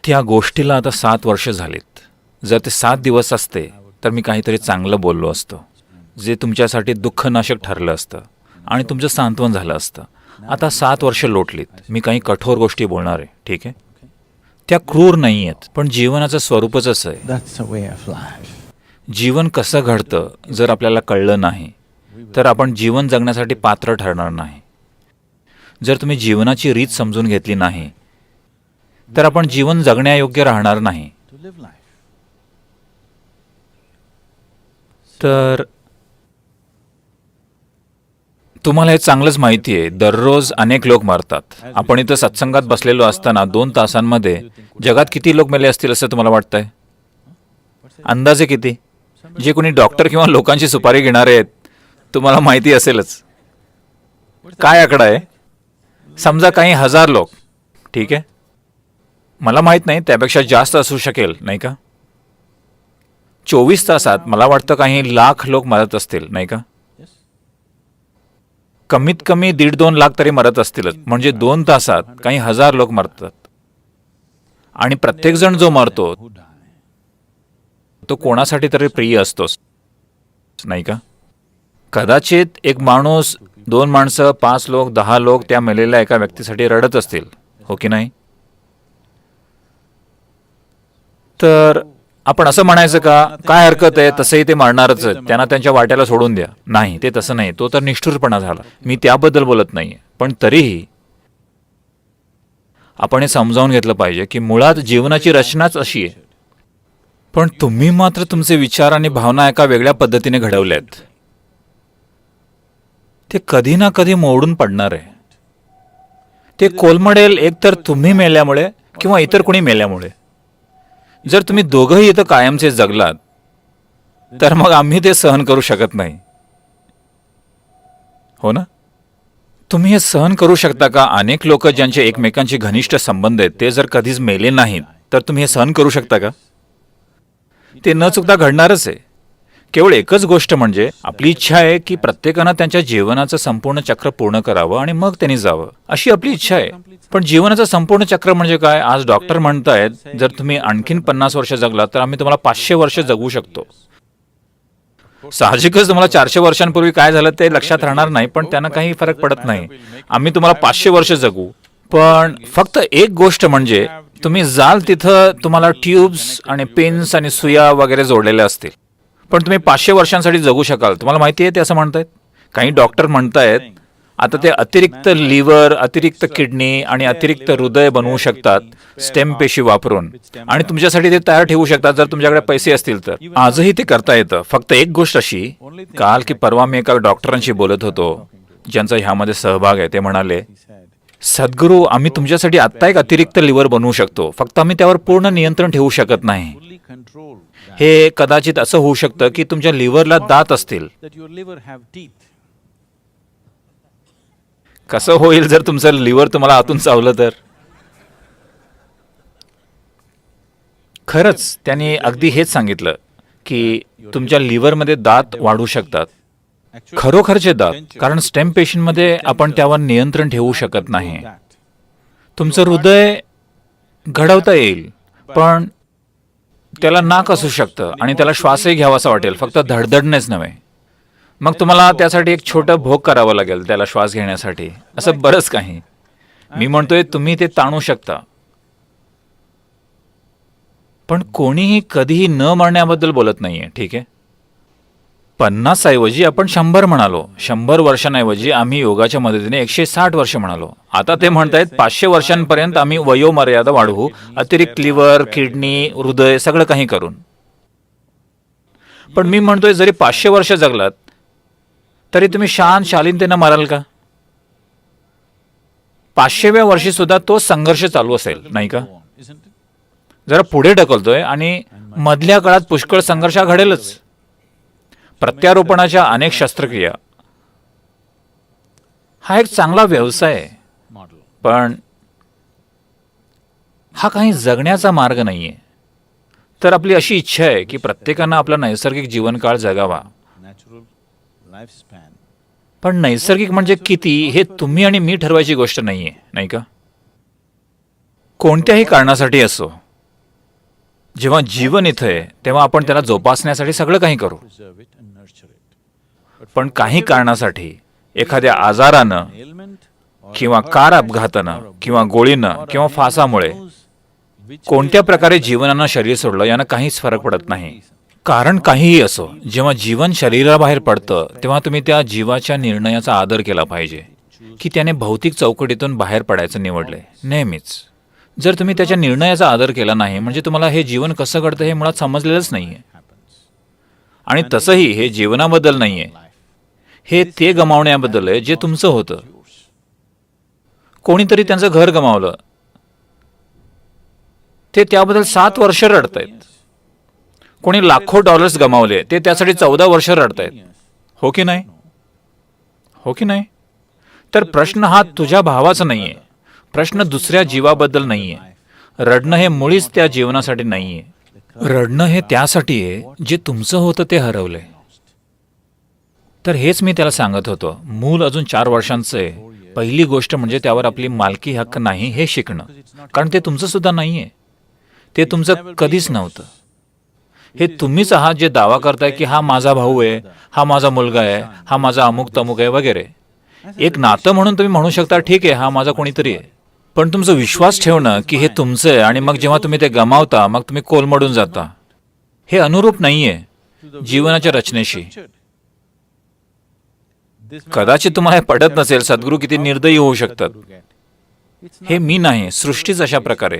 त्या गोष्टीला आता 7 वर्ष झालीत. जर ते 7 दिवस असते तर मी काहीतरी चांगलं बोललो असतो, जे तुमच्यासाठी दुःखनाशक ठरलं असतं आणि तुमचं सांत्वन झालं असतं. आता 7 वर्ष लोटलीत. मी काही कठोर गोष्टी बोलणार आहे, ठीक आहे? त्या क्रूर नाही आहेत, पण जीवनाचं स्वरूपच असं आहे. That's a way of life. जीवन कसं घडतं जर आपल्याला कळलं नाही तर आपण जीवन जगण्यासाठी पात्र ठरणार नाही. जर तुम्ही जीवनाची रीत समजून घेतली नाही तर आपण जीवन जगण्यायोग्य राहणार नाही. To live life. तर तुम्हाला हे चांगलंच माहिती आहे, दररोज अनेक लोक मरतात. आपण इथं सत्संगात बसलेलो असताना 2 तासांमध्ये जगात किती लोक मेले असतील असं तुम्हाला वाटतंय? अंदाजे किती? जे कोणी डॉक्टर किंवा लोकांची सुपारी घेणारे आहेत, तुम्हाला माहिती असेलच. काय आकडा आहे? समजा काही 1000 लोक, ठीक आहे? मला माहीत नाही, त्यापेक्षा जास्त असू शकेल, नाही का? 24 तासात मला वाटतं काही लाख लोक मरत असतील, नाही का? Yes. कमीत कमी 1.5-2 लाख तरी मरत असतीलच. म्हणजे 2 तासात काही 1000 लोक मरतात. आणि प्रत्येकजण जो मरतो Who die? तो कोणासाठी तरी प्रिय असतोच, नाही का? कदाचित एक माणूस, 2 माणसं, 5 लोक, 10 लोक त्या मेलेल्या एका व्यक्तीसाठी रडत असतील, हो की नाही? तर आपण असं म्हणायचं का, काय हरकत आहे, तसंही ते मारणारच आहेत, त्यांना त्यांच्या वाट्याला सोडून द्या. नाही, ते तसं नाही. तो तर निष्ठुरपणा झाला. मी त्याबद्दल बोलत नाहीये. पण तरीही आपण हे समजावून घेतलं पाहिजे की मुळात जीवनाची रचनाच अशी आहे. पण तुम्ही मात्र तुमचे विचार आणि भावना एका वेगळ्या पद्धतीने घडवल्यात. ते कधी ना कधी मोडून पडणार आहे. ते कोलमडेल एकतर तुम्ही मेल्यामुळे किंवा इतर कोणी मेल्यामुळे. जर तुम्ही दोघंही इथं कायमचे जगलात तर मग आम्ही ते सहन करू शकत नाही, हो ना? तुम्ही हे सहन करू शकता का? अनेक लोक ज्यांचे एकमेकांशी घनिष्ठ संबंध आहेत ते जर कधीच मेले नाहीत तर तुम्ही हे सहन करू शकता का? ते न चुकता घडणारच आहे. केवळ एकच गोष्ट म्हणजे आपली इच्छा आहे की प्रत्येकानं त्यांच्या जीवनाचं संपूर्ण चक्र पूर्ण करावं आणि मग त्यांनी जावं, अशी आपली इच्छा आहे. पण जीवनाचं संपूर्ण चक्र म्हणजे काय? आज डॉक्टर म्हणतायत जर तुम्ही आणखीन 50 वर्ष जगलात तर आम्ही तुम्हाला 500 वर्ष जगू शकतो. साहजिकच तुम्हाला 400 वर्षांपूर्वी काय झालं ते लक्षात राहणार नाही, पण त्यांना काही फरक पडत नाही. आम्ही तुम्हाला 500 वर्ष जगू. पण फक्त एक गोष्ट म्हणजे तुम्ही जाल तिथं तुम्हाला ट्यूब्स आणि पिन्स आणि सुया वगैरे जोडलेल्या असतील, पण तुम्ही 500 वर्षांसाठी जगू शकाल. तुम्हाला माहिती आहे ते असं म्हणतायत. काही डॉक्टर म्हणतायत आता ते अतिरिक्त लिव्हर, अतिरिक्त किडनी आणि अतिरिक्त हृदय बनवू शकतात स्टेम पेशी वापरून, आणि तुमच्यासाठी ते तयार ठेवू शकतात जर तुमच्याकडे पैसे असतील तर. आजही ते करता येतं. फक्त एक गोष्ट अशी, काल की परवा मी एका डॉक्टरांशी बोलत होतो ज्यांचा ह्यामध्ये सहभाग आहे. ते म्हणाले, सद्गुरू, आम्ही तुमच्यासाठी आत्ता एक अतिरिक्त लिव्हर बनवू शकतो, फक्त आम्ही त्यावर पूर्ण नियंत्रण ठेवू शकत नाही. Fully control that. हे कदाचित असं होऊ शकतं की तुमच्या लिव्हरला दात असतील. That your liver have teeth. कसं होईल जर तुमचं लिव्हर तुम्हाला आतून चावलं तर? खरंच त्यांनी अगदी हेच सांगितलं की तुमच्या लिव्हरमध्ये दात वाढू शकतात, खरोखरचे दात. कारण स्टेम पेशींमध्ये आपण त्यावर नियंत्रण ठेवू शकत नाही. तुमचं हृदय घडवता येईल, पण त्याला नाक असू शकतं आणि त्याला श्वासही घ्यावासा वाटेल, फक्त धडधडणेच नव्हे. मग तुम्हाला त्यासाठी एक छोटं भोग करावं लागेल त्याला श्वास घेण्यासाठी. असं बरंच काही. मी म्हणतोय तुम्ही ते ताणू शकता. पण कोणीही कधीही न मरण्याबद्दल बोलत नाहीये, ठीक आहे? 50 ऐवजी आपण 100 म्हणालो. 100 वर्षांऐवजी आम्ही योगाच्या मदतीने 160 वर्ष म्हणालो. आता ते म्हणतायत 500 वर्षांपर्यंत आम्ही वयोमर्यादा वाढवू, अतिरिक्त लिव्हर, किडनी, हृदय सगळं काही करून. पण मी म्हणतोय जरी 500 वर्ष जगलात तरी तुम्ही शालीनतेनं मराल का? 500व्या वर्षी सुद्धा तो संघर्ष चालू असेल, नाही का? Isn't it? जरा पुढे ढकलतोय आणि मधल्या काळात पुष्कळ संघर्ष घडेलच. प्रत्यारोपणाच्या अनेक शस्त्रक्रिया हा एक चांगला व्यवसाय आहे, Model. पण हा काही जगण्याचा मार्ग नाहीये. तर आपली अशी इच्छा आहे की प्रत्येकानं आपला नैसर्गिक जीवनकाळ जगावा. Natural lifespan. पण नैसर्गिक म्हणजे किती हे तुम्ही आणि मी ठरवायची गोष्ट नाहीये, नाही का? कोणत्याही कारणासाठी असो, जेव्हा जीवन इथं आहे तेव्हा आपण त्याला जोपासण्यासाठी सगळं काही करू, preserve it and nurture it. पण काही कारणासाठी, एखाद्या आजारानं Ailment or किंवा कार अपघातानं किंवा गोळीनं किंवा फासामुळे कोणत्या प्रकारे जीवनानं शरीर सोडलं यानं काहीच फरक पडत नाही. कारण काहीही असो, जेव्हा जीवन शरीराबाहेर पडतं तेव्हा तुम्ही त्या जीवाच्या निर्णयाचा आदर केला पाहिजे की त्याने भौतिक चौकटीतून बाहेर पडायचं निवडलंय. नेहमीच जर तुम्ही त्याच्या निर्णयाचा आदर केला नाही म्हणजे तुम्हाला हे जीवन कसं घडतं हे मुळात समजलेलंच नाहीये. आणि तसंही हे जीवनाबद्दल नाहीये, हे ते गमावण्याबद्दल आहे जे तुमचं होतं. कोणीतरी त्यांचं घर गमावलं, ते त्याबद्दल 7 वर्ष रडतायत. कोणी लाखो डॉलर्स गमावले, ते त्यासाठी 14 वर्ष रडतायत. हो की नाही? हो की नाही? तर प्रश्न हा तुझ्या भावाचा नाहीये, प्रश्न दुसऱ्या जीवाबद्दल नाहीये. रडणं हे मुळीच त्या जीवनासाठी नाहीये. रडणं हे त्यासाठी आहे जे तुमचं होतं ते हरवलंय. तर हेच मी त्याला सांगत होतो. मूल अजून 4 वर्षांचं आहे. पहिली गोष्ट म्हणजे त्यावर आपली मालकी हक्क नाही हे शिकणं, कारण ते तुमचं सुद्धा नाहीये, ते तुमचं कधीच नव्हतं. हे तुम्हीच आहात जे दावा करताय की हा माझा भाऊ आहे, हा माझा मुलगा आहे, हा माझा अमुक तमुक आहे वगैरे. एक नातं म्हणून तुम्ही म्हणू शकता ठीक आहे हा माझा कोणीतरी आहे, पण तुमचा विश्वास ठेवणं की हे तुमचं आहे आणि मग जेव्हा तुम्ही ते गमावता मग तुम्ही कोलमडून जाता, हे अनुरूप नाहीये जीवनाच्या रचनेशी. कदाचित तुम्हाला हे पडत नसेल, सद्गुरू किती निर्दयी होऊ शकतात. हे मी नाही, सृष्टीच अशा प्रकारे.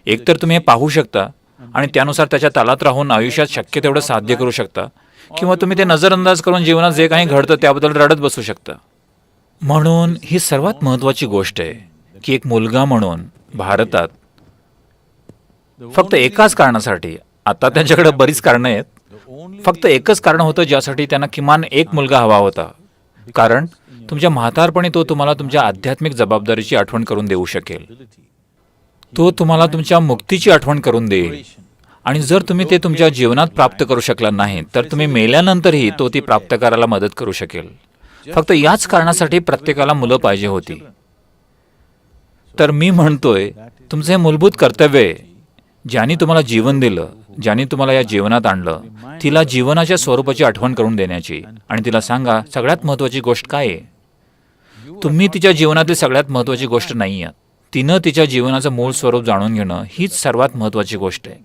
एकतर तुम्ही हे पाहू शकता आणि त्यानुसार त्याच्या तालात राहून आयुष्यात शक्य तेवढं साध्य करू शकता, किंवा तुम्ही ते नजरअंदाज करून जीवनात जे काही घडतं त्याबद्दल रडत बसू शकता. म्हणून ही सर्वात महत्वाची गोष्ट आहे की एक मुलगा म्हणून भारतात फक्त एकाच कारणासाठी, आता त्यांच्याकडे बरीच कारणं आहेत, फक्त एकच कारण होतं ज्यासाठी त्यांना किमान एक मुलगा हवा होता. कारण तुमच्या म्हातारपणी तो तुम्हाला तुमच्या आध्यात्मिक जबाबदारीची आठवण करून देऊ शकेल, तो तुम्हाला तुमच्या मुक्तीची आठवण करून देईल. आणि जर तुम्ही ते तुमच्या जीवनात प्राप्त करू शकला नाही तर तुम्ही मेल्यानंतरही तो ती प्राप्त करायला मदत करू शकेल. फक्त याच कारणासाठी प्रत्येकाला मुलं पाहिजे होती. तर मी म्हणतोय तुमचे हे मूलभूत कर्तव्य आहे, ज्याने तुम्हाला जीवन दिलं, ज्याने तुम्हाला या जीवनात आणलं, तिला जीवनाच्या स्वरूपाची आठवण करून देण्याची. आणि तिला सांगा सगळ्यात महत्वाची गोष्ट काय आहे. तुम्ही तिच्या जीवनातली सगळ्यात महत्वाची गोष्ट नाही आहात. तिनं तिच्या जीवनाचं मूळ स्वरूप जाणून घेणं हीच सर्वात महत्वाची गोष्ट आहे.